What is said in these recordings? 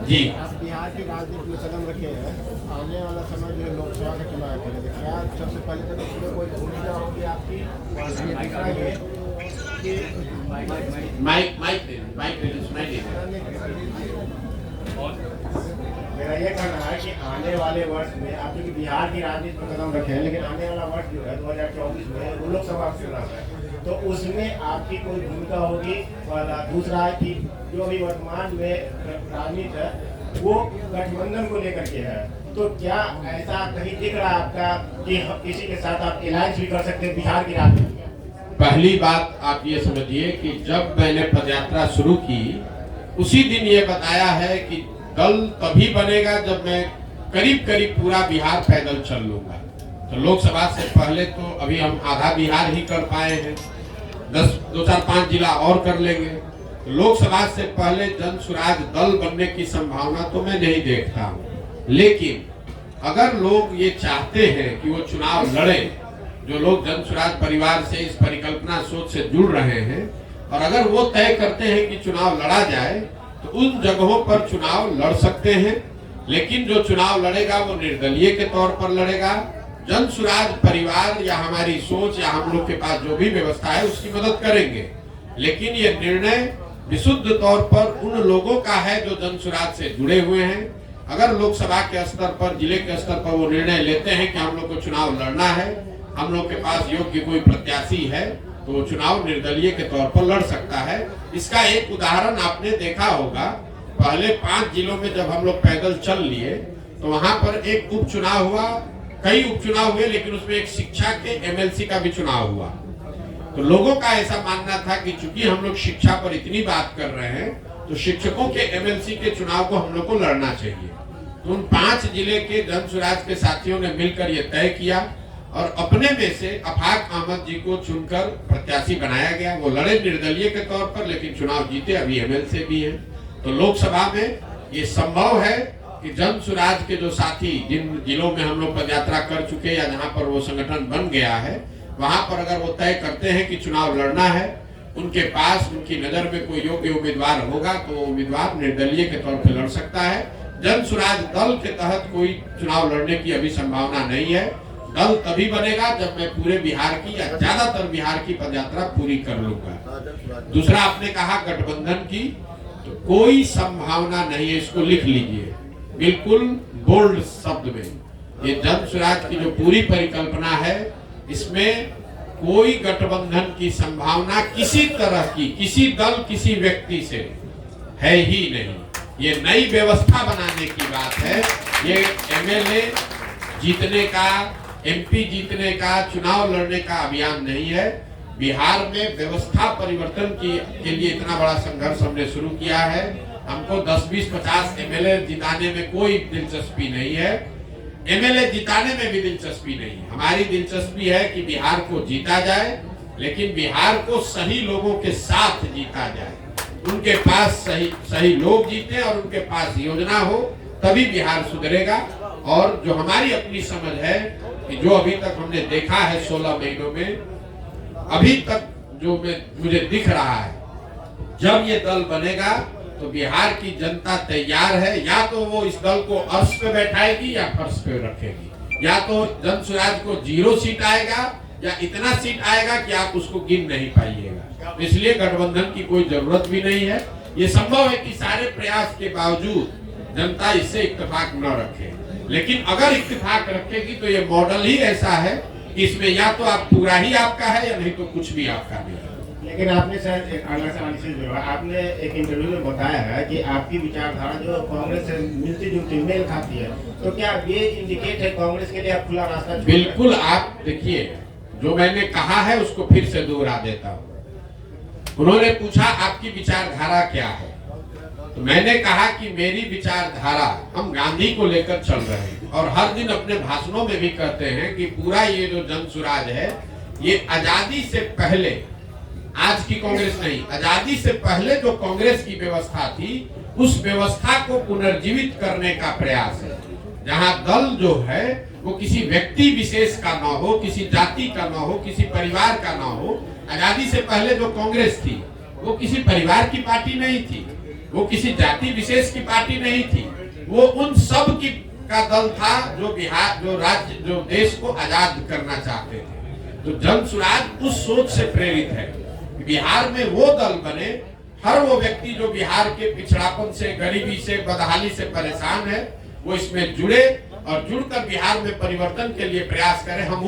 जी। आप बिहार की राजनीति में कदम रखे हैं, आने वाला समय जो लोकसभा का चुनाव है, क्या सबसे पहले तो इसमें कोई भूमिका होगी आपकी? और दूसरा ये कि माइक माइक माइक सुनाई दे। मेरा ये कहना है कि आने वाले वर्ष में आप जो बिहार की राजनीति में कदम रखे हैं, लेकिन आने वाला वर्ष जो है 2024 में वो लोकसभा चुनाव है, तो उसमें आपकी कोई भूमिका होगी? और दूसरा है कि जो अभी वर्तमान में राजनीति है वो गठबंधन को लेकर के है, तो क्या ऐसा कहीं दिख रहा है आपका कि किसी के साथ आप अलायंस भी कर सकते हैं बिहार की राजनीति में? पहली बात आप ये समझिए कि जब मैंने पदयात्रा शुरू की उसी दिन ये बताया है कि दल तभी बनेगा जब मैं करीब करीब पूरा बिहार पैदल चल लूंगा। तो लोकसभा से पहले तो अभी हम आधा बिहार ही कर पाए हैं, 2 4 5 जिला और कर लेंगे। तो लोकसभा से पहले जन स्वराज दल बनने की संभावना तो मैं नहीं देखता हूँ। लेकिन अगर लोग ये चाहते हैं कि वो चुनाव लड़े, जो लोग जन स्वराज परिवार से इस परिकल्पना सोच से जुड़ रहे हैं, और अगर वो तय करते हैं कि चुनाव लड़ा जाए तो उन जगहों पर चुनाव लड़ सकते हैं। लेकिन जो चुनाव लड़ेगा वो निर्दलीय के तौर पर लड़ेगा। जन स्वराज परिवार या हमारी सोच या हम लोग के पास जो भी व्यवस्था है उसकी मदद करेंगे। लेकिन ये निर्णय विशुद्ध तौर पर उन लोगों का है जो जन स्वराज से जुड़े हुए हैं। अगर लोकसभा के स्तर पर, जिले के स्तर पर वो निर्णय लेते हैं कि हम लोग को चुनाव लड़ना है, हम लोग के पास योग्य कोई प्रत्याशी है, तो वो चुनाव निर्दलीय के तौर पर लड़ सकता है। इसका एक उदाहरण आपने देखा होगा, पहले 5 जिलों में जब हम लोग पैदल चल लिए तो वहां पर एक उपचुनाव हुआ, कई उपचुनाव हुए, लेकिन उसमें एक शिक्षा के एमएलसी का भी चुनाव हुआ। तो लोगों का ऐसा मानना था कि चूंकि हम लोग शिक्षा पर इतनी बात कर रहे हैं तो शिक्षकों के एमएलसी के चुनाव को हम लोग को लड़ना चाहिए। तो उन 5 जिले के जन स्वराज के साथियों ने मिलकर यह तय किया और अपने में से अफाक अहमद जी को चुनकर प्रत्याशी बनाया गया। वो लड़े निर्दलीय के तौर पर, लेकिन चुनाव जीते, अभी एमएलसी भी हैं। तो लोकसभा में ये संभव है कि जन स्वराज के जो साथी जिन जिलों में हम लोग पदयात्रा कर चुके या जहां पर वो संगठन बन गया है, वहां पर अगर वो तय करते हैं कि चुनाव लड़ना है, उनके पास उनकी नजर में कोई योग्य उम्मीदवार होगा तो वो उम्मीदवार निर्दलीय के तौर पर लड़ सकता है। जन स्वराज दल के तहत कोई चुनाव लड़ने की अभी संभावना नहीं है। दल तभी बनेगा जब मैं पूरे बिहार की या ज्यादातर बिहार की पदयात्रा पूरी कर लूंगा। दूसरा आपने कहा गठबंधन की, तो कोई संभावना नहीं है, इसको लिख लीजिए बिल्कुल बोल्ड शब्द में। ये जन स्वराज की जो पूरी परिकल्पना है, इसमें कोई गठबंधन की संभावना किसी तरह की, किसी दल किसी व्यक्ति से है ही नहीं। ये नई व्यवस्था बनाने की बात है। ये एमएलए जीतने का, एमपी जीतने का, चुनाव लड़ने का अभियान नहीं है। बिहार में व्यवस्था परिवर्तन के लिए इतना बड़ा संघर्ष हमने शुरू किया है। हमको 10, 20, 50 एमएलए जिताने में कोई दिलचस्पी नहीं है, एमएलए जिताने में भी दिलचस्पी नहीं है। हमारी दिलचस्पी है कि बिहार को जीता जाए, लेकिन बिहार को सही लोगों के साथ जीता जाए, उनके पास सही लोग जीते और उनके पास योजना हो, तभी बिहार सुधरेगा। और जो हमारी अपनी समझ है कि जो अभी तक हमने देखा है 16 महीनों में, अभी तक जो मुझे दिख रहा है, जब ये दल बनेगा तो बिहार की जनता तैयार है। या तो वो इस दल को अर्श पे बैठाएगी या फर्श पे रखेगी। या तो जन स्वराज को 0 सीट आएगा या इतना सीट आएगा कि आप उसको गिन नहीं पाइएगा। इसलिए गठबंधन की कोई जरूरत भी नहीं है। ये संभव है कि सारे प्रयास के बावजूद जनता इससे इत्तेफाक न रखे, लेकिन अगर इत्तेफाक रखेगी तो ये मॉडल ही ऐसा है कि इसमें या तो आप पूरा ही आपका है या नहीं तो कुछ भी आपका नहीं है। लेकिन आपने शायद एक अगला सवाल से जुड़ा, आपने एक इंटरव्यू में बताया है कि आपकी विचारधारा जो कांग्रेस से मिलती जुलती मेल खाती है, तो क्या ये इंडिकेट है कांग्रेस के लिए आप खुला रास्ता? बिल्कुल। आप देखिए, जो मैंने कहा है उसको फिर से दोहरा देता हूँ। उन्होंने पूछा आपकी विचारधारा क्या है, तो मैंने कहा कि मेरी विचारधारा, हम गांधी को लेकर चल रहे हैं और हर दिन अपने भाषणों में भी कहते हैं कि पूरा ये जो जन स्वराज है, ये आजादी से पहले, आज की कांग्रेस नहीं, आजादी से पहले जो कांग्रेस की व्यवस्था थी उस व्यवस्था को पुनर्जीवित करने का प्रयास है। जहां दल जो है वो किसी व्यक्ति विशेष का ना हो, किसी जाति का ना हो, किसी परिवार का ना हो। आजादी से पहले जो कांग्रेस थी वो किसी परिवार की पार्टी नहीं थी, वो किसी जाति विशेष की पार्टी नहीं थी, वो उन सब की का दल था जो बिहार, जो राज्य, जो देश को आजाद करना चाहते थे। तो जन सुराज उस सोच से प्रेरित है कि बिहार में वो दल बने, हर वो व्यक्ति जो बिहार के पिछड़ापन से, गरीबी से, बदहाली से परेशान है, वो इसमें जुड़े और जुड़कर बिहार में परिवर्तन के लिए प्रयास करें। हम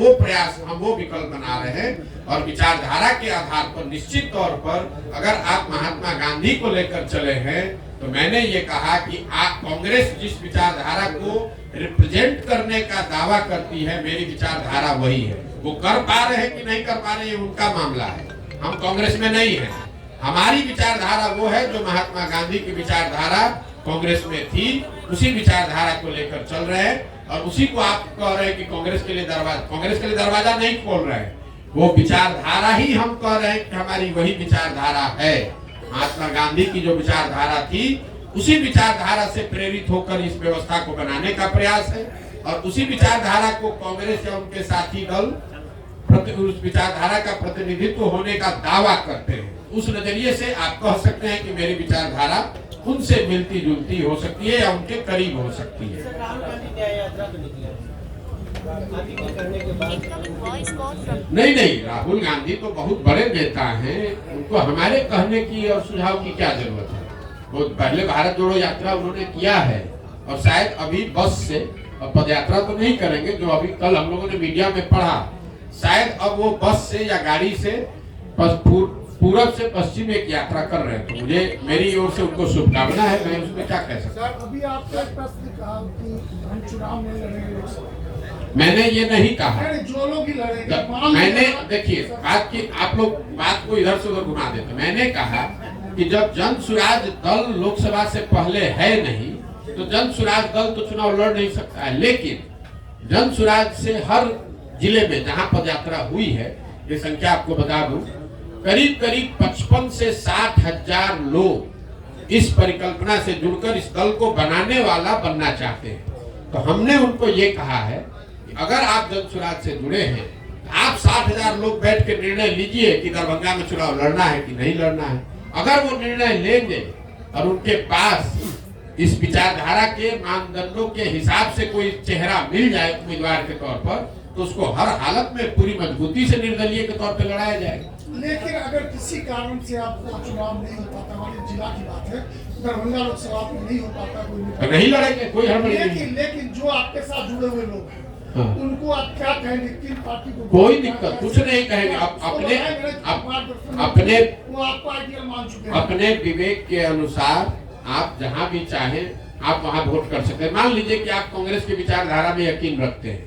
वो विकल्प बना रहे हैं और विचारधारा के आधार पर निश्चित तौर पर अगर आप महात्मा गांधी को लेकर चले हैं तो मैंने ये कहा कि आप कांग्रेस जिस विचारधारा को रिप्रेजेंट करने का दावा करती है, मेरी विचारधारा वही है। वो कर पा रहे हैं कि नहीं कर पा रहे हैं उनका मामला है, हम कांग्रेस में नहीं है। हमारी विचारधारा वो है जो महात्मा गांधी की विचारधारा कांग्रेस में थी, उसी विचारधारा को लेकर चल रहे हैं और उसी को आप कह रहे हैं कि कांग्रेस के लिए दरवाजा नहीं खोल रहे हैं। वो विचारधारा ही हम कह रहे हैं कि हमारी वही विचारधारा है। महात्मा गांधी की जो विचारधारा थी, उसी विचारधारा से प्रेरित होकर इस व्यवस्था को बनाने का प्रयास है और उसी विचारधारा को कांग्रेस या उनके साथी दल उस विचारधारा का प्रतिनिधित्व होने का दावा करते हैं। उस नजरिए से आप कह सकते हैं कि मेरी विचारधारा उनसे मिलती जुलती हो सकती है या उनके करीब हो सकती है। नहीं, राहुल गांधी तो बहुत बड़े नेता हैं, उनको हमारे कहने की और सुझाव की क्या जरूरत है। वो पहले भारत जोड़ो यात्रा उन्होंने किया है और शायद अभी बस से पद यात्रा तो नहीं करेंगे, जो अभी कल हम लोगों ने मीडिया में पढ़ा, शायद अब वो बस से या गाड़ी से पूरब से पश्चिम एक यात्रा कर रहे हैं। तो मुझे मेरी ओर से उनको शुभकामना है, मैं उसमें क्या कह सकता हूँ। अभी आपने एक प्रश्न कहा कि हम चुनाव में लड़ेंगे, मैंने ये नहीं कहा। जो लोग ही लड़ेंगे, मैंने देखिए आप लोग बात को इधर से उधर घुमा देते। मैंने कहा कि जब जन सुराज दल लोकसभा से पहले है नहीं, तो जन सुराज दल तो चुनाव लड़ नहीं सकता है। लेकिन जन सुराज से हर जिले में जहां पदयात्रा हुई है, ये संख्या आपको बता दूं, करीब 55 से 60 हजार लोग इस परिकल्पना से जुड़कर इस दल को बनाने वाला बनना चाहते हैं। तो हमने उनको ये कहा है कि अगर आप जन सुराज से जुड़े हैं, आप 60 हजार लोग बैठ के निर्णय लीजिए कि दरभंगा में चुनाव लड़ना है कि नहीं लड़ना है। अगर वो निर्णय लेंगे और उनके पास इस विचारधारा के मानदंडों के हिसाब से कोई चेहरा मिल जाए उम्मीदवार के तौर पर, तो उसको हर हालत में पूरी मजबूती से निर्दलीय के तौर पर लड़ाया जाएगा। लेकिन अगर किसी कारण से आपको चुनाव नहीं हो पाता, हमारे जिला की बात है, दरभंगा लोकसभा में नहीं हो पाता, कोई नहीं लड़ेंगे, कोई हड़बड़ी नहीं। लेकिन जो आपके साथ जुड़े हुए लोग हैं, हाँ, उनको आप क्या कहेंगे? किन पार्टी को? कोई दिक्कत कुछ नहीं कहेंगे। आप अपने विवेक के अनुसार आप जहां भी चाहें आप वहां वोट कर सकते हैं। मान लीजिए कि आप कांग्रेस की विचारधारा में यकीन रखते हैं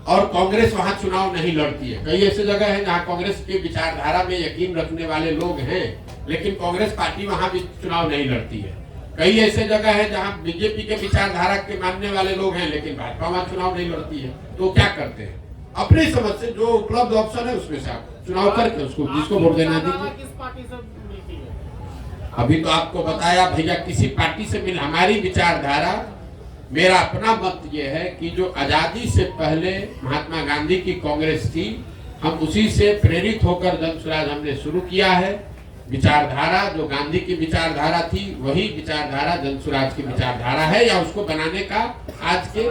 और कांग्रेस वहां चुनाव नहीं लड़ती है। कई ऐसे जगह है जहां कांग्रेस की विचारधारा में यकीन रखने वाले लोग हैं, लेकिन कांग्रेस पार्टी वहां भी चुनाव नहीं लड़ती है। कई ऐसे जगह है जहां बीजेपी के विचारधारा के मानने वाले लोग हैं, लेकिन भाजपा वहां चुनाव नहीं लड़ती है। तो क्या करते हैं? अपनी समझ से जो उपलब्ध ऑप्शन है उसमें से आप चुनाव करके उसको जिसको वोट देना दीजिए। अभी तो आपको बताया भैया, किसी पार्टी से मिल, हमारी विचारधारा, मेरा अपना मत ये है कि जो आजादी से पहले महात्मा गांधी की कांग्रेस थी, हम उसी से प्रेरित होकर जन सुराज हमने शुरू किया है। विचारधारा जो गांधी की विचारधारा थी, वही विचारधारा जन सुराज की विचारधारा है, या उसको बनाने का आज के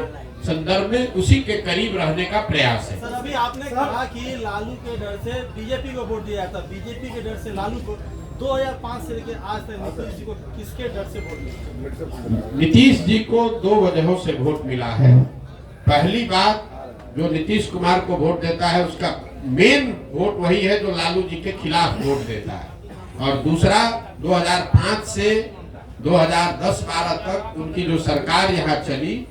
संदर्भ में उसी के करीब रहने का प्रयास है। सर, अभी आपने कहा कि लालू के डर से बीजेपी को वोट दिया था, बीजेपी के डर से लालू को। 2005 से लेकर आज तक नीतीश जी को किसके डर से वोट मिला? नीतीश जी को दो वजहों से वोट मिला है। पहली बात, जो नीतीश कुमार को वोट देता है उसका मेन वोट वही है जो लालू जी के खिलाफ वोट देता है। और दूसरा, 2005 से 2010-12 तक उनकी जो सरकार यहाँ चली,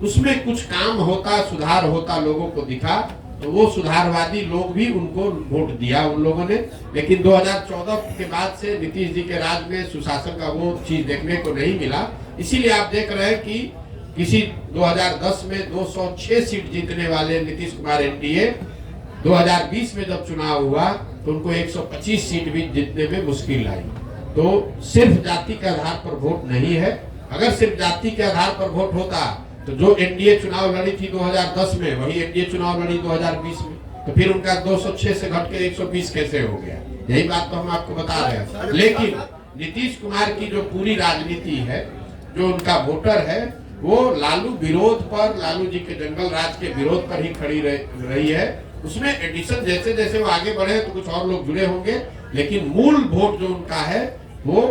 उसमें कुछ काम होता, सुधार होता लोगों को दिखा, तो वो सुधारवादी लोग भी उनको वोट दिया उन लोगों ने। लेकिन 2014 के बाद से नीतीश जी के राज में सुशासन का वो चीज देखने को नहीं मिला। इसीलिए आप देख रहे हैं कि किसी 2010 में 206 सीट जीतने वाले नीतीश कुमार एनडीए 2020 में जब चुनाव हुआ तो उनको 125 सीट भी जीतने में मुश्किल आई। तो सिर्फ जाति के आधार पर वोट नहीं है। अगर सिर्फ जाति के आधार पर वोट होता तो जो एनडीए चुनाव लड़ी थी 2010 में, वही एनडीए चुनाव लड़ी 2020 में, तो फिर उनका 206 से घट के 120 कैसे हो गया? यही बात तो हम आपको बता रहे हैं। नीतीश कुमार की जो पूरी राजनीति है, जो उनका वोटर है, वो लालू विरोध पर, लालू जी के जंगल राज के विरोध पर ही खड़ी रही है। उसमें एडिशन जैसे जैसे वो आगे बढ़े तो कुछ और लोग जुड़े होंगे, लेकिन मूल वोट जो उनका है वो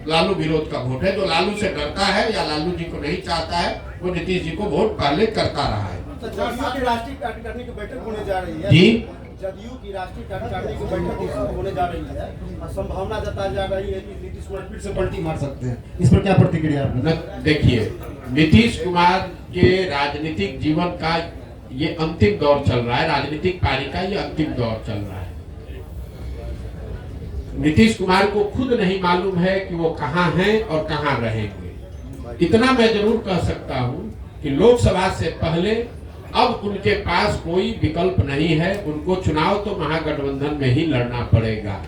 लालू विरोध का वोट है। जो लालू से डरता है या लालू जी को नहीं चाहता है, वो नीतीश जी को वोट पहले करता रहा है। तो जदयू की राष्ट्रीय कार्यकारिणी की बैठक होने जा रही है जी, जदयू की राष्ट्रीय कार्यकारिणी की बैठक होने जा रही है और संभावना जताई जा रही है कि नीतीश कुमार फिर से पलटी मार सकते हैं। इस पर क्या प्रतिक्रिया आपने? देखिए, नीतीश कुमार के राजनीतिक जीवन का ये अंतिम दौर चल रहा है, राजनीतिक पारी का ये अंतिम दौर चल रहा है। नीतीश कुमार को खुद नहीं मालूम है कि वो कहां हैं और कहां रहेंगे। इतना मैं जरूर कह सकता हूं कि लोकसभा से पहले अब उनके पास कोई विकल्प नहीं है। उनको चुनाव तो महागठबंधन में ही लड़ना पड़ेगा।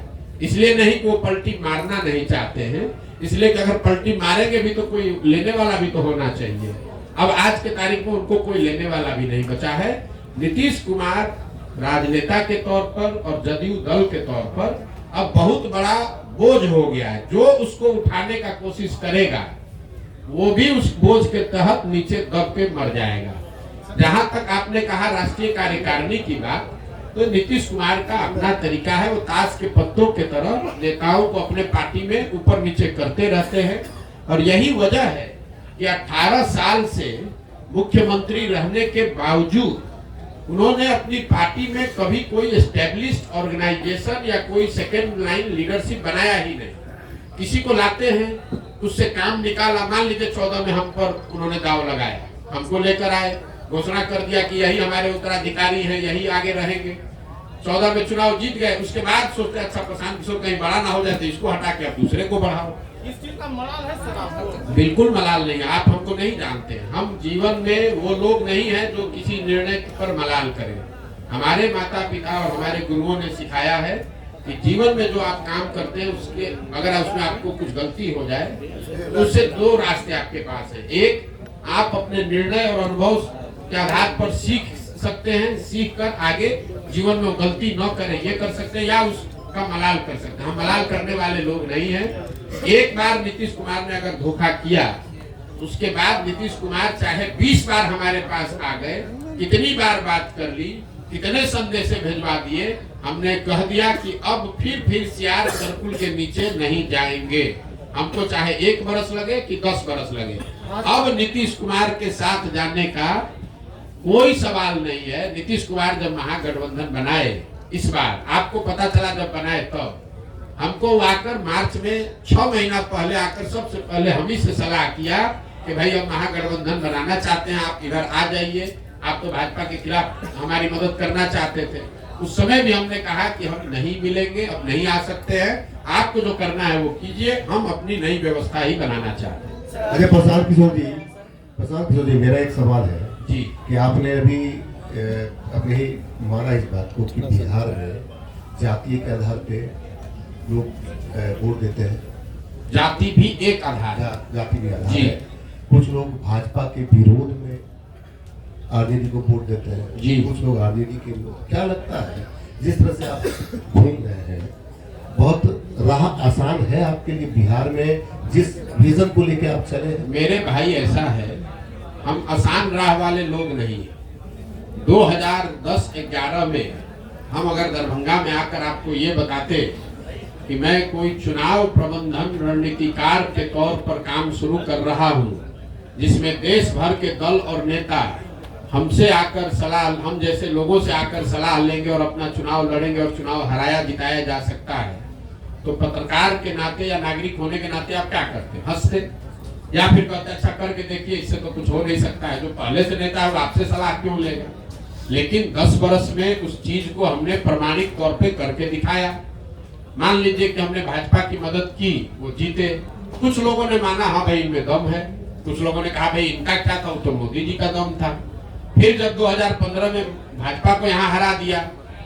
इसलिए नहीं कि वो पलटी मारना नहीं चाहते हैं, इसलिए कि अगर पलटी मारेंगे भी तो कोई लेने वाला भी तो होना चाहिए। अब आज के तारीख में उनको कोई लेने वाला भी नहीं बचा है। नीतीश कुमार राजनेता के तौर पर और जदयू दल के तौर पर अब बहुत बड़ा बोझ हो गया है। जो उसको उठाने का कोशिश करेगा वो भी उस बोझ के तहत नीचे दब के मर जाएगा। जहां तक आपने कहा राष्ट्रीय कार्यकारिणी की बात, तो नीतीश कुमार का अपना तरीका है। वो ताश के पत्तों के तरह नेताओं को अपने पार्टी में ऊपर नीचे करते रहते हैं। और यही वजह है कि 18 साल से मुख्यमंत्री रहने के बावजूद उन्होंने अपनी पार्टी में कभी कोई एस्टेब्लिश्ड ऑर्गेनाइजेशन या कोई सेकेंड लाइन लीडरशिप बनाया ही नहीं। किसी को लाते हैं, उससे काम निकाला। मान लीजिए 14 में हम पर उन्होंने दाव लगाया, हमको लेकर आए, घोषणा कर दिया कि यही हमारे उत्तराधिकारी हैं, यही आगे रहेंगे। 14 में चुनाव जीत गए, उसके बाद सोचते अच्छा प्रशांत किशोर कहीं बड़ा ना हो जाए तो इसको हटा के आप दूसरे को बढ़ाओ। इस चीज का मलाल है सर आपको? बिल्कुल मलाल नहीं है। आप हमको नहीं जानते हैं। हम जीवन में वो लोग नहीं है जो किसी निर्णय पर मलाल करें। हमारे माता पिता और हमारे गुरुओं ने सिखाया है कि जीवन में जो आप काम करते हैं उसके अगर उसमें आपको कुछ गलती हो जाए तो उससे दो रास्ते आपके पास है। एक, आप अपने निर्णय और अनुभव के आधार पर सीख सकते हैं, सीख कर आगे जीवन में गलती न करें ये कर सकते हैं, या उसका मलाल कर सकते हैं। हम मलाल करने वाले लोग नहीं हैं। एक बार नीतीश कुमार ने अगर धोखा किया, उसके बाद नीतीश कुमार चाहे 20 बार हमारे पास आ गए, कितनी बार बात कर ली, कितने संदेश भिजवा दिए, हमने कह दिया कि अब फिर सियार सर्कुल के नीचे नहीं जाएंगे। हमको चाहे 1 बरस लगे कि 10 बरस लगे, अब नीतीश कुमार के साथ जाने का कोई सवाल नहीं है। नीतीश कुमार जब महागठबंधन बनाए, इस बार आपको पता चला जब बनाए तब हमको आकर मार्च में 6 महीना पहले आकर सबसे पहले हम ही से सलाह किया कि भाई हम महागठबंधन बनाना चाहते हैं, आप इधर आ जाइए। आप तो भाजपा के खिलाफ हमारी मदद करना चाहते थे। उस समय भी हमने कहा कि हम नहीं मिलेंगे, अब नहीं आ सकते हैं, आपको जो करना है वो कीजिए, हम अपनी नई व्यवस्था ही बनाना चाहते हैं। अरे प्रशांत किशोर जी, मेरा एक सवाल है जी कि आपने अभी अपने ही माना इस बात को कि बिहार में जातीय के आधार पे लोग वोट देते हैं। जाति भी एक आधार है। जाति भी आधार जी। है। कुछ लोग भाजपा के विरोध में आरजेडी को वोट देते हैं जी। कुछ लोग आरजेडी के लोग। क्या लगता है जिस तरह से आप घूम रहे हैं, बहुत राह आसान है आपके लिए बिहार में जिस विजन को लेके आप चले हैं? मेरे भाई ऐसा है, हम आसान राह वाले लोग नहीं हैं। 2010-11 में हम अगर दरभंगा में आकर आपको ये बताते कि मैं कोई चुनाव प्रबंधन रणनीतिकार के तौर पर काम शुरू कर रहा हूं, जिसमें देश भर के दल और नेता हमसे आकर सलाह, हम जैसे लोगों से आकर सलाह लेंगे और अपना चुनाव लड़ेंगे और चुनाव हराया जिताया जा सकता है, तो पत्रकार के नाते या नागरिक होने के नाते आप क्या करते? हंसते या फिर कहते अच्छा करके देखिए, इससे तो कुछ हो नहीं सकता है। जो पहले से नेता है वो आपसे सलाह क्यों लेगा? लेकिन 10 वर्ष में उस चीज को हमने प्रमाणिक तौर पे करके दिखाया। मान लीजिए कि हमने भाजपा की मदद की, वो जीते। कुछ लोगों ने माना हाँ भाई इनमें दम है, कुछ लोगों ने कहा भाई इनका क्या था, तो मोदी जी का दम था। फिर जब 2015 में भाजपा को यहाँ हरा दिया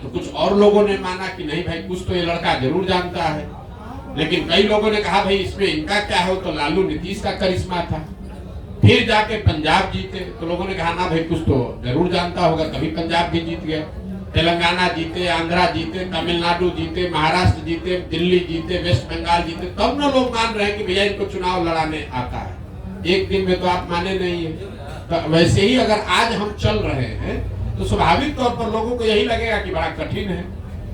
तो कुछ और लोगों ने माना कि नहीं भाई कुछ तो ये लड़का जरूर जानता है। लेकिन कई लोगों ने कहा भाई इसमें इनका क्या है, तो लालू नीतीश का करिश्मा था। फिर जाके पंजाब जीते तो लोगों ने कहा ना भाई कुछ तो जरूर जानता होगा, तभी पंजाब भी जीत गया। तेलंगाना जीते, आंध्रा जीते, तमिलनाडु जीते, महाराष्ट्र जीते, दिल्ली जीते, वेस्ट बंगाल जीते, तब ना लोग मान रहे हैं कि भैया इनको चुनाव लड़ाने आता है। एक दिन में तो आप माने नहीं है। तो वैसे ही अगर आज हम चल रहे हैं तो स्वाभाविक तौर पर लोगों को यही लगेगा कि बड़ा कठिन है,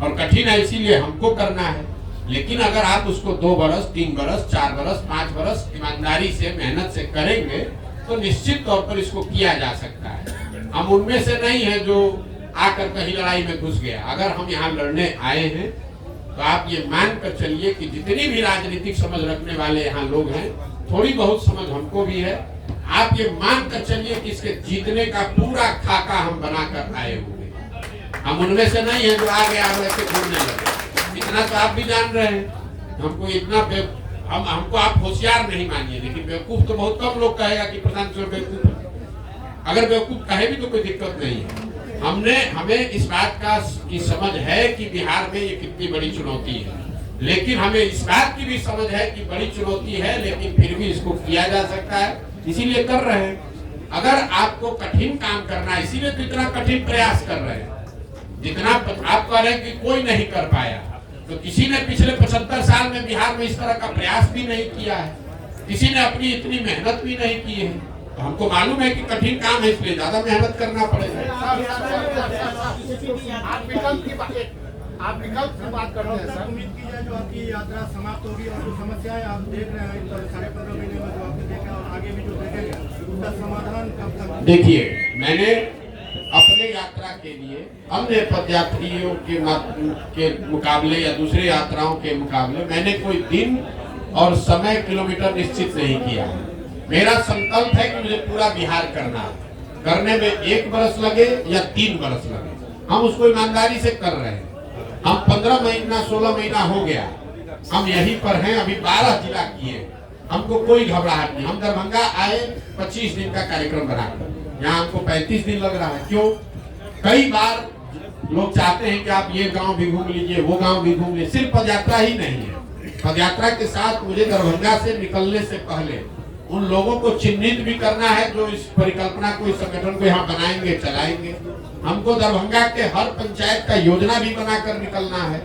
और कठिन है इसीलिए हमको करना है। लेकिन अगर आप उसको 2 बरस, 3 बरस, 4 बरस, 5 बरस ईमानदारी से, मेहनत से करेंगे तो निश्चित तौर पर इसको किया जा सकता है। हम उनमें से नहीं है जो आकर कहीं लड़ाई में घुस गया। अगर हम यहाँ लड़ने आए हैं तो आप ये मान कर चलिए कि जितनी भी राजनीतिक समझ रखने वाले यहाँ लोग हैं, थोड़ी बहुत समझ हमको भी है। आप ये मान कर चलिए कि इसके जीतने का पूरा खाका हम बनाकर आए हुए हैं। हम उनमें से नहीं है जो आगे आ रहे थे घूमने लगे। इतना तो आप भी जान रहे हैं। हमको इतना हमको आप होशियार नहीं मानिए, लेकिन बेवकूफ तो बहुत कम लोग कहेगा कि प्रधान बेवकूफ है। अगर बेवकूफ कहे भी तो कोई दिक्कत नहीं है। हमें इस बात की समझ है कि बिहार में ये कितनी बड़ी चुनौती है, लेकिन हमें इस बात की भी समझ है कि बड़ी चुनौती है, लेकिन फिर भी इसको किया जा सकता है, इसीलिए कर रहे हैं। अगर आपको कठिन काम करना है, इसीलिए तो इतना कठिन प्रयास कर रहे हैं। जितना आप कह रहे हैं कि कोई नहीं कर पाया, तो किसी ने पिछले 75 साल में बिहार में इस तरह का प्रयास भी नहीं किया है, किसी ने अपनी इतनी मेहनत भी नहीं की है। तो हमको मालूम है कि कठिन काम है, इसलिए ज्यादा मेहनत करना पड़ेगा। आप विकल्प की बात करते हैं सर। उम्मीद की जाए जो आपकी यात्रा समाप्त होगी और जो समस्याएं आप देख रहे हैं 15.5 महीने में जो आपने देखा और आगे भी जो देखेंगे उसका समाधान कब तक? देखिए, मैंने अपने यात्रा के लिए अन्य पदयात्रियों के मुकाबले या दूसरे यात्राओं के मुकाबले मैंने कोई दिन और समय किलोमीटर निश्चित नहीं किया। मेरा संकल्प है कि मुझे पूरा बिहार करना है। करने में 1 बरस लगे या 3 बरस लगे, हम उसको ईमानदारी से कर रहे हैं। हम 15 महीना 16 महीना हो गया हम यहीं पर हैं। अभी 12 जिला किए, हमको कोई घबराहट नहीं। हम दरभंगा आए 25 दिन का कार्यक्रम बनाकर, यहाँ हमको 35 दिन लग रहा है। क्यों? कई बार लोग चाहते हैं कि आप ये गांव भी घूम लीजिए, वो गांव भी घूम लीजिए। सिर्फ पदयात्रा ही नहीं है, पदयात्रा के साथ मुझे दरभंगा से निकलने से पहले उन लोगों को चिन्हित भी करना है जो इस परिकल्पना को, इस संगठन को यहाँ बनाएंगे, चलाएंगे। हमको दरभंगा के हर पंचायत का योजना भी बनाकर निकलना है।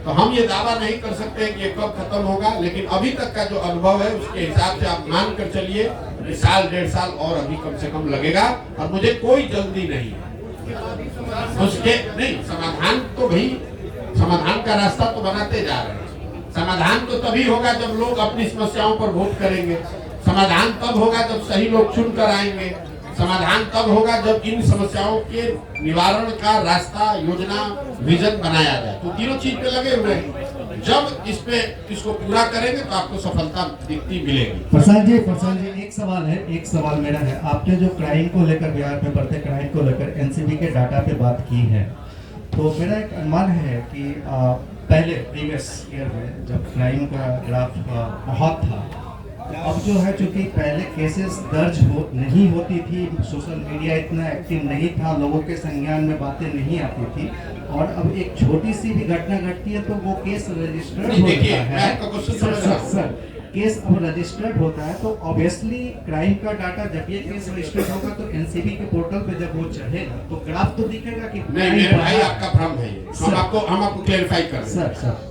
तो हम ये दावा नहीं कर सकते कि ये कब खत्म होगा, लेकिन अभी तक का जो अनुभव है उसके हिसाब से आप मान कर चलिए कि 1.5 साल और अभी कम से कम लगेगा, और मुझे कोई जल्दी नहीं है। उसके नहीं समाधान तो भाई, समाधान का रास्ता तो बनाते जा रहे हैं। समाधान तो तभी होगा जब लोग अपनी समस्याओं पर वोट करेंगे। समाधान तब होगा जब सही लोग चुन कर आएंगे। समाधान तब होगा जब इन समस्याओं के निवारण का रास्ता, योजना, विजन बनाया जाए। तो तीनों चीज पे लगे हुए हैं। जब इसको पूरा करेंगे तो आपको सफलता दिखती मिलेगी। प्रसाद जी एक सवाल मेरा है। आपने जो क्राइम को लेकर, बिहार में बढ़ते क्राइम को लेकर एनसीबी के डाटा पे बात की है, तो मेरा एक अनुमान है कि पहले प्रीवियस ईयर में जब क्राइम का ग्राफ बहुत था, अब जो है चूंकि पहले केसेस दर्ज नहीं होती थी, सोशल मीडिया इतना एक्टिव नहीं था, लोगों के संज्ञान में बातें नहीं आती थी, और अब एक छोटी सी भी घटना घटती है तो वो केस रजिस्टर्ड होता है। सर केस अब रजिस्टर्ड होता है तो ऑब्वियसली क्राइम का डाटा जब ये केस रजिस्टर्ड होगा तो एनसीबी के पोर्टल पे जब वो चढ़ेगा तो ग्राफ तो दिखेगा कि नहीं। मेरे भाई आपका भ्रम है, हम आपको क्लेरिफाई कर रहे हैं। सर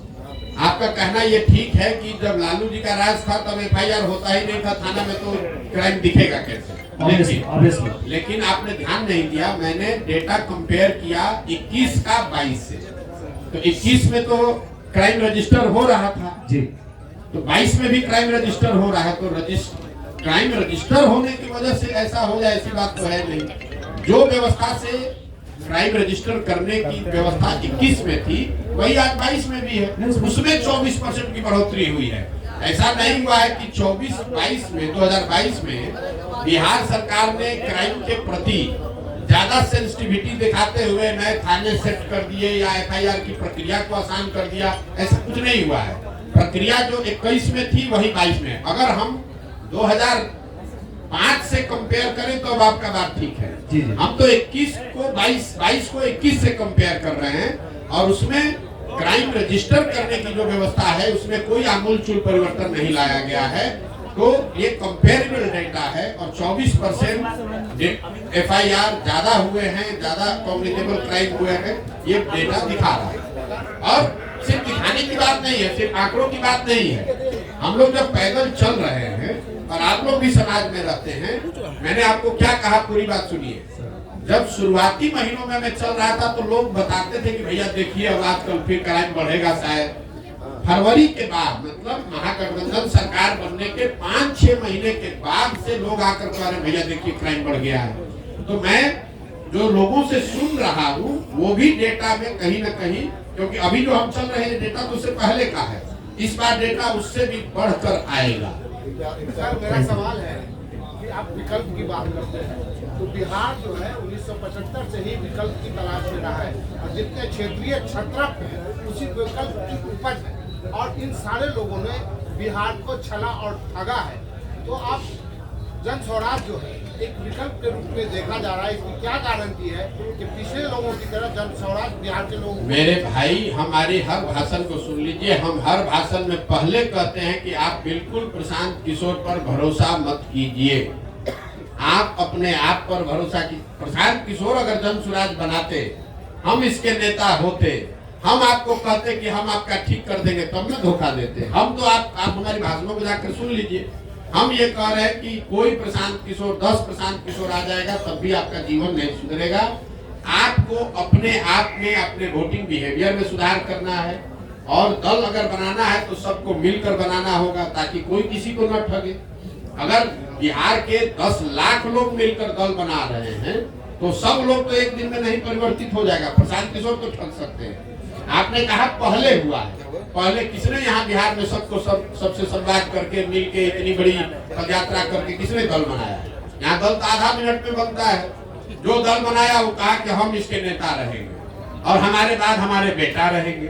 आपका कहना ये ठीक है कि जब लालू जी का राज था तब एफआईआर होता ही नहीं था थाना में, तो क्राइम दिखेगा कैसे? लेकिन आपने ध्यान नहीं दिया, मैंने डेटा कंपेयर किया 21 का 22 से। तो 21 में तो क्राइम रजिस्टर हो रहा था जी, तो 22 में भी क्राइम रजिस्टर हो रहा है। तो क्राइम रजिस्टर होने की वजह से ऐसा हो जाए ऐसी बात तो है नहीं। जो व्यवस्था से क्राइम रजिस्टर करने की व्यवस्था 21 में थी वही आज 22 में भी है। उसमें 24% की बढ़ोतरी हुई है। ऐसा नहीं हुआ है कि 2022 में बिहार सरकार ने क्राइम के प्रति ज्यादा सेंसिटिविटी दिखाते हुए नए थाने सेट कर दिए या एफआईआर की प्रक्रिया को आसान कर दिया, ऐसा कुछ नहीं हुआ है। प्रक्रिया जो 21 में थी वही 22 में। अगर हम 2005 से कंपेयर करें तो अब आपका बात ठीक है। हम तो 21 को 22 को 21 से कंपेयर कर रहे हैं, और उसमें क्राइम रजिस्टर करने की जो व्यवस्था है उसमें कोई आमूलचूल परिवर्तन नहीं लाया गया है। तो ये कंपेरेबल डेटा है और 24% FIR ज्यादा हुए हैं, ज्यादा कॉग्निटिबल क्राइम हुए हैं, ये डेटा दिखा रहा है। और सिर्फ दिखाने की बात नहीं है, सिर्फ आंकड़ों की बात नहीं है। हम लोग जब पैदल चल रहे हैं और आप लोग भी समाज में रहते हैं, मैंने आपको क्या कहा पूरी बात सुनिए। जब शुरुआती महीनों में मैं चल रहा था तो लोग बताते थे कि भैया देखिए अब आजकल फिर क्राइम बढ़ेगा शायद। फरवरी के बाद मतलब महागठबंधन सरकार बनने के 5-6 महीने के बाद से लोग आकर कह रहे भैया देखिए क्राइम बढ़ गया है। तो मैं जो लोगों से सुन रहा हूँ वो भी डेटा में कहीं ना कहीं, क्योंकि अभी जो हम चल रहे हैं डेटा तो उससे पहले का है, इस बार डेटा उससे भी बढ़कर आएगा। सर मेरा सवाल है कि आप विकल्प की बात करते हैं तो बिहार जो है 1975 से ही विकल्प की तलाश में रहा है और जितने क्षेत्रीय क्षत्रप हैं उसी विकल्प की उपज है और इन सारे लोगों ने बिहार को छला और ठगा है। तो आप जन स्वराज जो है एक विकल्प के रूप में देखा जा रहा है, इसकी क्या गारंटी है कि पिछले लोगों की तरह जन स्वराज बिहार के लोगों? मेरे भाई हमारी हर भाषण को सुन लीजिए। हम हर भाषण में पहले कहते हैं कि आप बिल्कुल प्रशांत किशोर पर भरोसा मत कीजिए, आप अपने आप पर भरोसा की। प्रशांत किशोर अगर जन स्वराज बनाते, हम इसके नेता होते, हम आपको कहते कि हम आपका ठीक कर देंगे, तब में धोखा देते। हम तो आप हमारी भाषणों को जाकर सुन लीजिए। हम ये कह रहे हैं कि कोई प्रशांत किशोर 10 प्रशांत किशोर आ जाएगा तब भी आपका जीवन नहीं सुधरेगा। आपको अपने आप में अपने वोटिंग बिहेवियर में सुधार करना है और दल अगर बनाना है तो सबको मिलकर बनाना होगा ताकि कोई किसी को न ठगे। अगर बिहार के 10 लाख लोग मिलकर दल बना रहे हैं तो सब लोग तो एक दिन में नहीं परिवर्तित हो जाएगा। प्रशांत किशोर तो ठग सकते हैं। आपने कहा पहले हुआ है, पहले किसने यहाँ बिहार में सबको सबसे संवाद करके मिलके इतनी बड़ी पदयात्रा करके किसने दल बनाया? यहाँ दल तो आधा मिनट में बनता है। जो दल बनाया वो कहा कि हम इसके नेता रहेंगे और हमारे बाद हमारे बेटा रहेंगे।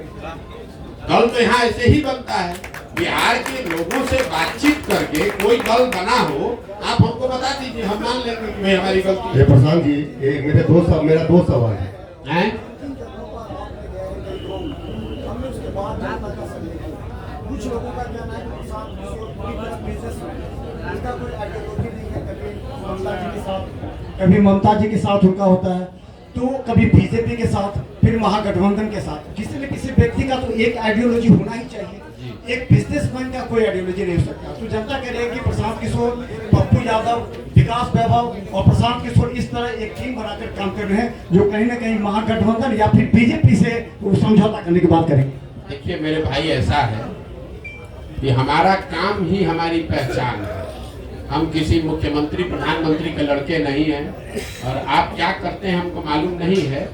दल तो यहाँ ऐसे ही बनता है। बिहार के लोगों से बातचीत करके कोई दल बना हो, आप हमको बता दीजिए, हम मान लेंगे कि हमारी गलती है। प्रशांत जी मेरा दो सवाल है। कुछ लोगों का कहना है कभी ममता जी के साथ उनका होता है, तो कभी बीजेपी के साथ, फिर महागठबंधन के साथ। किसी न किसी व्यक्ति का तो एक आइडियोलॉजी होना ही चाहिए। एक बिजनेसमैन का कोई आइडियोलॉजी नहीं हो सकता। तो जनता कह रही है कि प्रशांत किशोर, पप्पू यादव, विकास वैभव और प्रशांत किशोर इस तरह एक टीम बनाकर काम कर रहे हैं जो कहीं ना कहीं महागठबंधन या फिर बीजेपी से समझौता करने की बात करेंगे। देखिए मेरे भाई, ऐसा है कि हमारा काम ही हमारी पहचान है। हम किसी मुख्यमंत्री प्रधानमंत्री के लड़के नहीं हैं और आप क्या करते हैं हमको मालूम नहीं है,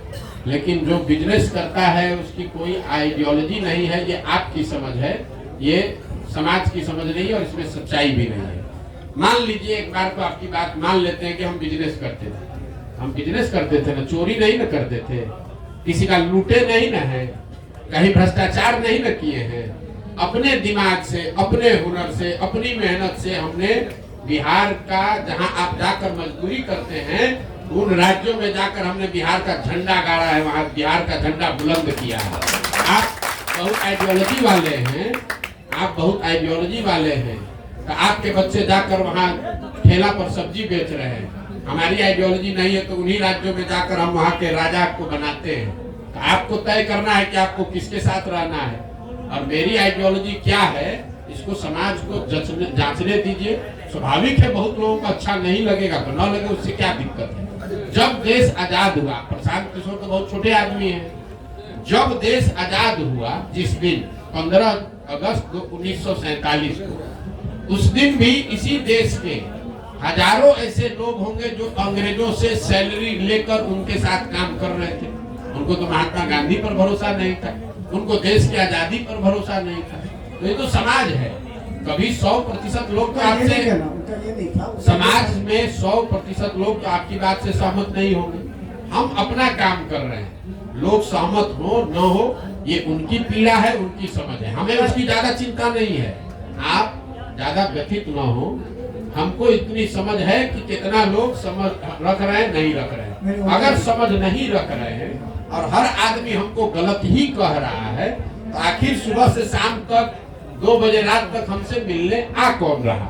लेकिन जो बिजनेस करता है उसकी कोई आइडियोलॉजी नहीं है। ये आपकी समझ है, ये समाज की समझ नहीं है और इसमें सच्चाई भी नहीं है। मान लीजिए एक बार तो आपकी बात मान लेते हैं कि हम बिजनेस करते थे। हम बिजनेस करते थे ना, चोरी नहीं ना करते थे, किसी का लूटे नहीं ना है, कहीं भ्रष्टाचार नहीं न किए हैं। अपने दिमाग से, अपने हुनर से, अपनी मेहनत से हमने बिहार का, जहां आप जाकर मजदूरी करते हैं उन राज्यों में जाकर हमने बिहार का झंडा गाड़ा है, वहां बिहार का झंडा बुलंद किया है। आप बहुत आइडियोलॉजी वाले हैं, आप बहुत आइडियोलॉजी वाले हैं, तो आपके बच्चे जाकर वहां ठेला पर सब्जी बेच रहे हैं। हमारी आइडियोलॉजी नहीं है तो उन्हीं राज्यों में जाकर हम वहां के राजा को बनाते हैं। तो आपको तय करना है कि आपको किसके साथ रहना है और मेरी आइडियोलॉजी क्या है, इसको समाज को जांचने दीजिए। स्वाभाविक है बहुत लोगों को अच्छा नहीं लगेगा, तो न लगे उससे क्या दिक्कत है। जब देश आजाद हुआ, प्रशांत किशोर तो बहुत छोटे आदमी हैं, जब देश आजाद हुआ जिस दिन 15 अगस्त 1947 को, उस दिन भी इसी देश के हजारों ऐसे लोग होंगे जो अंग्रेजों से सैलरी लेकर उनके साथ काम कर रहे थे। उनको तो महात्मा गांधी पर भरोसा नहीं था, उनको देश की आजादी पर भरोसा नहीं था। तो ये तो समाज है। कभी 100% लोग तो आपसे, समाज में 100% लोग तो आपकी बात से सहमत नहीं होंगे। हम अपना काम कर रहे हैं, लोग सहमत हो न हो ये उनकी पीड़ा है, उनकी समझ है, हमें उसकी ज्यादा चिंता नहीं है। आप ज्यादा व्यथित न हो, हमको इतनी समझ है कि कितना लोग समझ रख रहे हैं, नहीं रख रहे हैं। अगर समझ नहीं रख रहे हैं और हर आदमी हमको गलत ही कह रहा है, तो आखिर सुबह से शाम तक 2 बजे रात तक हमसे मिलने आ कौन रहा?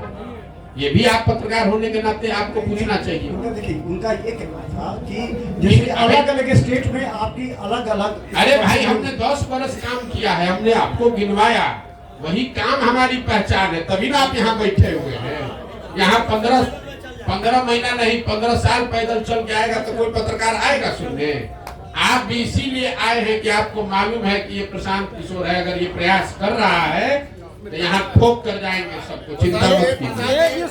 ये भी आप पत्रकार होने के नाते आपको पूछना चाहिए। उनका देखिए, उनका ये कहना था कि जैसे अलग अलग स्टेट में आपकी अलग अलग। अरे भाई, हमने 10 बरस काम किया है, हमने आपको गिनवाया, वही काम हमारी पहचान है, तभी ना आप यहाँ बैठे हुए हैं। यहाँ 15 महीना नहीं 15 साल पैदल चल के आएगा तो कोई पत्रकार आएगा सुनने? आप भी इसीलिए आए हैं कि आपको मालूम है कि ये प्रशांत किशोर है, अगर ये प्रयास कर रहा है तो यहाँ ठोक कर जाएंगे सबको, चिंता मत कीजिए।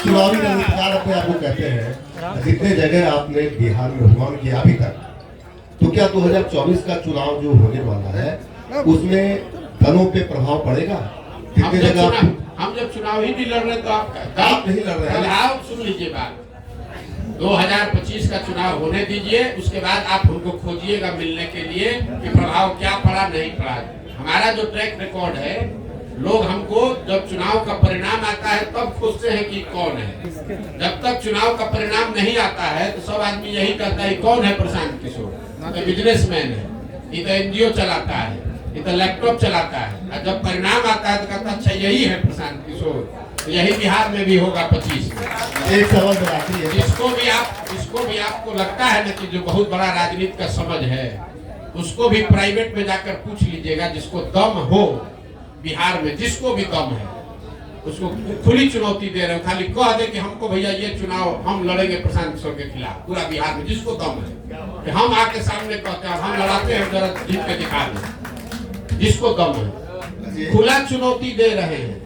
चुनावी रणनीतिकार अपने आप को कहते हैं, जितने जगह आपने बिहार में भ्रमण किया अभी तक, तो क्या 2024 का चुनाव जो होने वाला है उसमें दलों पे प्रभाव पड़ेगा? कितने जगह हम जब चुनाव ही नहीं लड़ रहे तो आप नहीं लड़ रहे हैं। आप सुन लीजिए बात, 2025 का चुनाव होने दीजिए, उसके बाद आप हमको खोजिएगा मिलने के लिए कि प्रभाव क्या पड़ा नहीं पड़ा। हमारा जो ट्रैक रिकॉर्ड है, लोग हमको जब चुनाव का परिणाम आता है तब खोजते हैं कि कौन है। जब तक चुनाव का परिणाम नहीं आता है तो सब आदमी यही कहता है कौन है प्रशांत किशोर, तो बिजनेसमैन है, ये तो एनजीओ चलाता है, ये तो लैपटॉप चलाता है। और जब परिणाम आता है तो कहता अच्छा यही है प्रशांत किशोर। तो यही बिहार में भी होगा 25 में। एक सवाल आखिरी है, जिसको भी आपको लगता है ना कि जो बहुत बड़ा राजनीति का समझ है, उसको भी प्राइवेट में जाकर पूछ लीजिएगा, जिसको दम हो बिहार में, जिसको भी दम है, उसको खुली चुनौती दे रहे हो, खाली कह दे कि हमको भैया ये चुनाव हम लड़ेंगे प्रशांत किशोर के खिलाफ, पूरा बिहार में जिसको दम है कि हम आके सामने कहते हैं हम लड़ाते हैं, जरा जीत के दिखा दें, जिसको दम है, खुला चुनौती दे रहे हैं।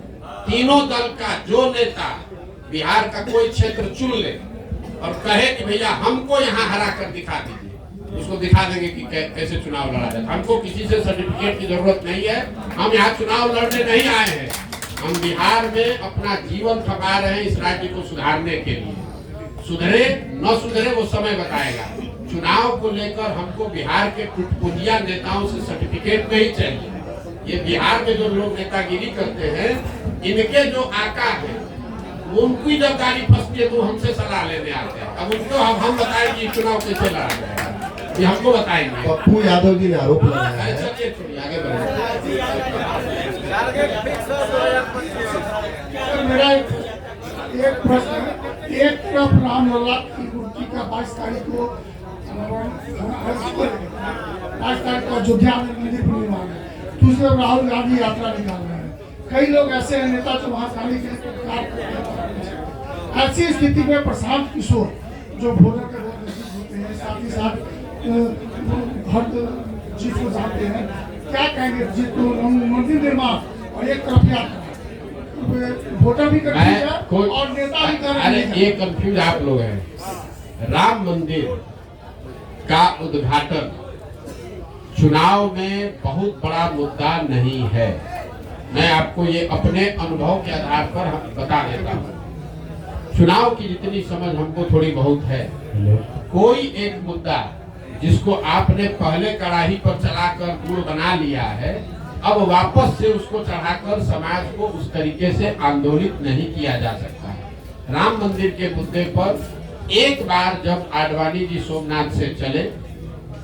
तीनों दल का जो नेता बिहार का कोई क्षेत्र चुन ले और कहे कि भैया हमको यहाँ हरा कर दिखा दीजिए, उसको दिखा देंगे कि कैसे चुनाव लड़ा जाए। हमको किसी से सर्टिफिकेट की जरूरत नहीं है, हम यहाँ चुनाव लड़ने नहीं आए हैं, हम बिहार में अपना जीवन खपा रहे हैं इस राज्य को सुधारने के लिए। सुधरे न सुधरे वो समय बताएगा। चुनाव को लेकर हमको बिहार के टुटपुंजिया नेताओं से सर्टिफिकेट नहीं चाहिए। ये बिहार में जो लोग नेतागिरी करते हैं, इनके जो आका हैं, उनकी जब गाड़ी फंसती है तो हमसे सलाह लेने आते हैं। अब उनको हम बताएंगे चुनाव कैसे लड़ा जाएगा, ये हमको बताएंगे। पप्पू यादव जी ने आरोप लगाया है। चलिए छोड़िए, आगे बढ़े। मेरा एक प्रश्न, एक तरफ रामलला की मूर्ति का 22 तारीख को 22 तारीख को अयोध्या में मंदिर निर्माण है, दूसरी तरफ राहुल गांधी यात्रा निकाल रहे हैं। कई लोग ऐसे हैं नेता जो वहाँ जाने के लिए, ऐसी स्थिति में प्रशांत किशोर जो भोजन के बहुत नजदीक होते हैं, साथ ही साथ हर चीज को जानते हैं, क्या कहेंगे जिनको मंदिर निर्माण और एक तरफ यात्रा, वोटर भी कर और नेता भी कर। अरे ये कंफ्यूज आप लोग हैं। राम मंदिर का उद्घाटन चुनाव में बहुत बड़ा मुद्दा नहीं है। मैं आपको ये अपने अनुभव के आधार पर बता देता हूँ। चुनाव की जितनी समझ हमको थोड़ी बहुत है, कोई एक मुद्दा जिसको आपने पहले कड़ाही पर चलाकर गुड़ बना लिया है, अब वापस से उसको चढ़ाकर समाज को उस तरीके से आंदोलित नहीं किया जा सकता है। राम मंदिर के मुद्दे पर एक बार जब आडवाणी जी सोमनाथ से चले,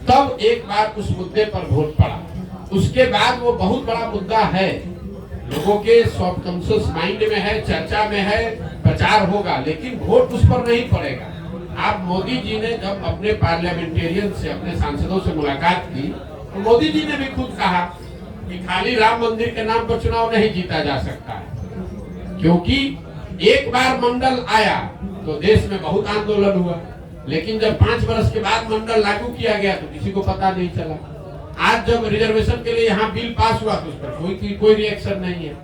तब एक बार उस मुद्दे पर वोट पड़ा। उसके बाद वो बहुत बड़ा मुद्दा है, लोगों के सबकॉन्शियस माइंड में है, चर्चा में है, प्रचार होगा, लेकिन वोट उस पर नहीं पड़ेगा। आप मोदी जी ने जब अपने पार्लियामेंटेरियन से, अपने सांसदों से मुलाकात की, तो मोदी जी ने भी खुद कहा कि खाली राम मंदिर के नाम पर चुनाव नहीं जीता जा सकता है, क्योंकि एक बार मंडल आया तो देश में बहुत आंदोलन हुआ, लेकिन जब 5 वर्ष के बाद मंडल लागू किया गया तो किसी को पता नहीं चला। आज जब रिजर्वेशन के लिए यहाँ बिल पास हुआ तो उस पर कोई रिएक्शन नहीं है।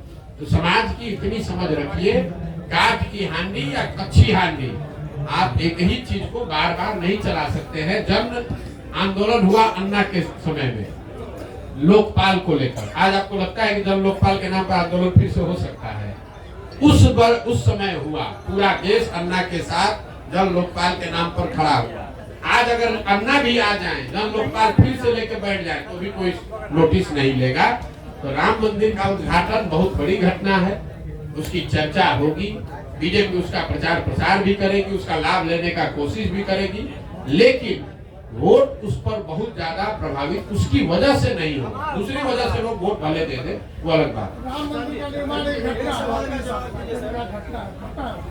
तो समाज की इतनी समझ रखिए, काठ की हांडी या कच्ची हांडी, आप एक ही चीज को बार बार नहीं चला सकते हैं। जन आंदोलन हुआ अन्ना के समय में लोकपाल को लेकर, आज आपको लगता है कि जन लोकपाल के नाम पर आंदोलन फिर से हो सकता है? उस समय हुआ, पूरा देश अन्ना के साथ जन लोकपाल के नाम पर खड़ा हुआ। आज अगर अन्ना भी आ जाए, जन लोकपाल फिर से लेकर बैठ जाए तो भी कोई नोटिस नहीं लेगा। तो राम मंदिर का उद्घाटन बहुत बड़ी घटना है, उसकी चर्चा होगी, बीजेपी उसका प्रचार प्रसार भी करेगी, उसका लाभ लेने का कोशिश भी करेगी, लेकिन वोट उस पर बहुत ज्यादा प्रभावित उसकी वजह से नहीं हो, दूसरी वजह से लोग वोट भले दे दे, वो अलग बात है। राम मंदिर का निर्माण एक घटना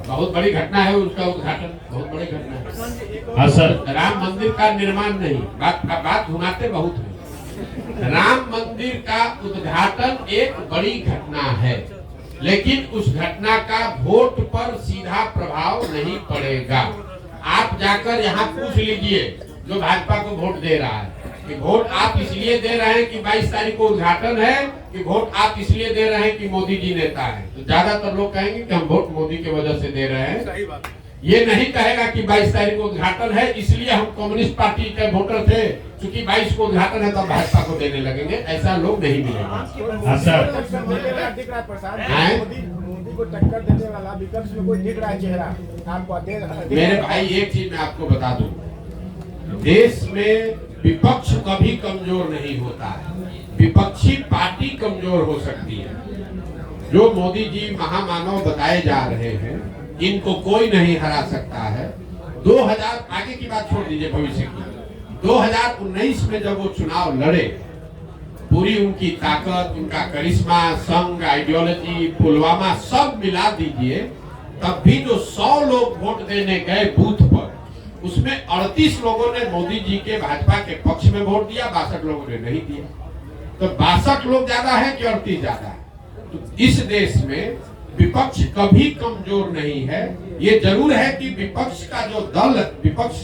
बहुत बड़ी घटना है, उसका उद्घाटन बहुत बड़ी घटना है। हाँ सर, राम मंदिर का निर्माण नहीं, बात घुमाते बहुत है। राम मंदिर का उद्घाटन एक बड़ी घटना है, लेकिन उस घटना का वोट पर सीधा प्रभाव नहीं पड़ेगा। आप जाकर यहाँ पूछ लीजिए जो भाजपा को वोट दे रहा है कि वोट आप इसलिए दे रहे हैं कि 22 तारीख को उद्घाटन है, कि वोट आप इसलिए दे रहे हैं कि मोदी जी नेता है। तो ज्यादातर लोग कहेंगे कि हम वोट मोदी की वजह से दे रहे हैं। ये नहीं कहेगा कि 22 तारीख को उद्घाटन है इसलिए हम कम्युनिस्ट पार्टी के वोटर थे, क्योंकि 22 को उद्घाटन है तो भाजपा को देने लगेंगे। ऐसा लोग नहीं मिलेगा। हाँ सर, दिख रहा है प्रसाद, हैं? मोदी को टक्कर देने वाला विपक्ष में कोई दिख रहा है चेहरा आपको? मेरे भाई एक चीज मैं आपको बता दूं, देश में विपक्ष कभी कमजोर नहीं होता है, विपक्षी पार्टी कमजोर हो सकती है। जो मोदी जी महामानव बताए जा रहे हैं, इनको कोई नहीं हरा सकता है। 2000 आगे की बात छोड़ दीजिए, भविष्य की 2019 में जब वो चुनाव लड़े, पूरी उनकी ताकत, उनका करिश्मा, संघ, आइडियोलॉजी, पुलवामा सब मिला दीजिए, तब भी जो 100 लोग वोट देने गए बूथ पर, उसमें 38 लोगों ने मोदी जी के भाजपा के पक्ष में वोट दिया, 62 लोगों ने नहीं दिया। तो 62 लोग ज्यादा है कि 38 ज्यादा है? तो इस देश में विपक्ष कभी कमजोर नहीं है। ये जरूर है कि विपक्ष का जो दल, विपक्ष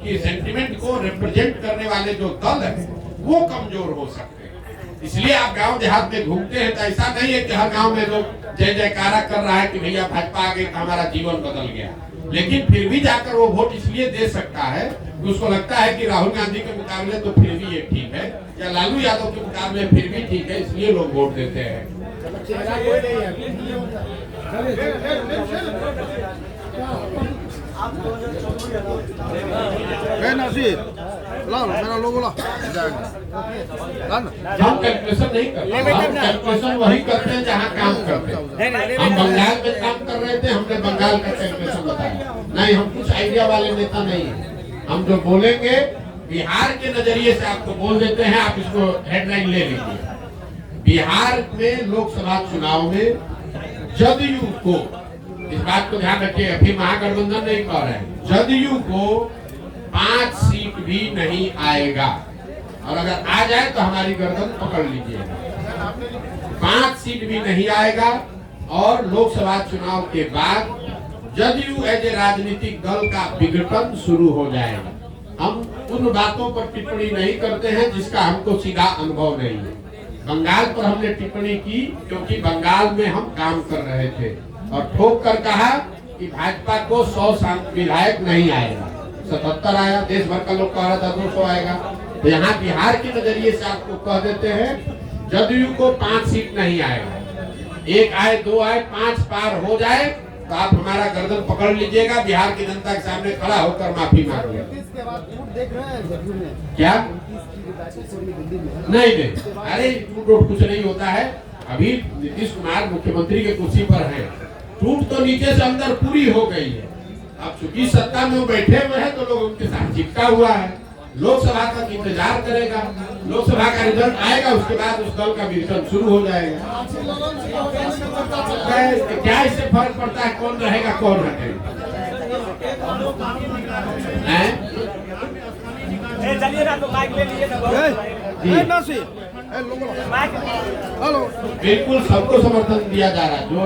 की सेंटिमेंट को रिप्रेजेंट करने वाले जो दल है वो कमजोर हो सकते हैं। इसलिए आप गांव देहात में घूमते हैं तो ऐसा नहीं है कि हर गांव में लोग जय जयकारा कर रहा है कि भैया भाजपा आ गई तो हमारा जीवन बदल गया, लेकिन फिर भी जाकर वो वोट इसलिए दे सकता है कि उसको लगता है कि राहुल गांधी के मुकाबले तो फिर भी ये ठीक है, या लालू यादव के मुकाबले फिर भी ठीक है, इसलिए लोग वोट देते हैं। चेहरा कोई नहीं है। मेरा लोगो ला हम कैलकुलेशन नहीं करते, हम कैलकुलेशन वही करते हैं जहाँ काम करते हैं। हम बंगाल में काम कर रहे थे, हमने बंगाल का कैलकुलेशन बताया नहीं, हम कुछ आइडिया वाले नेता नहीं है। हम जो बोलेंगे बिहार के नजरिए से आपको बोल देते हैं, आप इसको हेडलाइन ले लीजिए। बिहार में लोकसभा चुनाव में जदयू को, इस बात को ध्यान रखिए, अभी महागठबंधन नहीं कह रहे हैं, जदयू को 5 सीट भी नहीं आएगा, और अगर आ जाए तो हमारी गर्दन पकड़ लीजिएगा। 5 सीट भी नहीं आएगा, और लोकसभा चुनाव के बाद जदयू एज ए राजनीतिक दल का विघटन शुरू हो जाएगा। हम उन बातों पर टिप्पणी नहीं करते हैं जिसका हमको सीधा अनुभव नहीं है। बंगाल पर हमने टिप्पणी की क्योंकि बंगाल में हम काम कर रहे थे, और ठोक कर कहा कि भाजपा को 100 विधायक नहीं आएगा, 77 आया, देश भर का लोग कह रहा था 200 आएगा। तो यहाँ बिहार के नजरिए से आपको कह देते हैं जदयू को 5 सीट नहीं आएगा, 1 आए 2 आए 5 पार हो जाए तो आप हमारा गर्दन पकड़ लीजिएगा, बिहार की जनता के सामने खड़ा होकर माफी मांगिएगा। क्या नहीं दे? अरे टूट कुछ नहीं होता है। अभी नीतीश कुमार मुख्यमंत्री के कुर्सी पर हैं, टूट तो नीचे से अंदर पूरी हो गई है। अब चूंकि सत्ता में वो बैठे हुए हैं तो लोग उनके साथ चिपका हुआ है। लोकसभा तक इंतजार करेगा, लोकसभा का रिजल्ट आएगा, उसके बाद उस दल का विघटन शुरू हो जाएगा। क्या इससे फर्क पड़ता है कौन रहेगा कौन हटेगा? चलिए ना, तो माइक ले लीजिए। हेलो बिल्कुल सबको समर्थन दिया जा रहा है, जो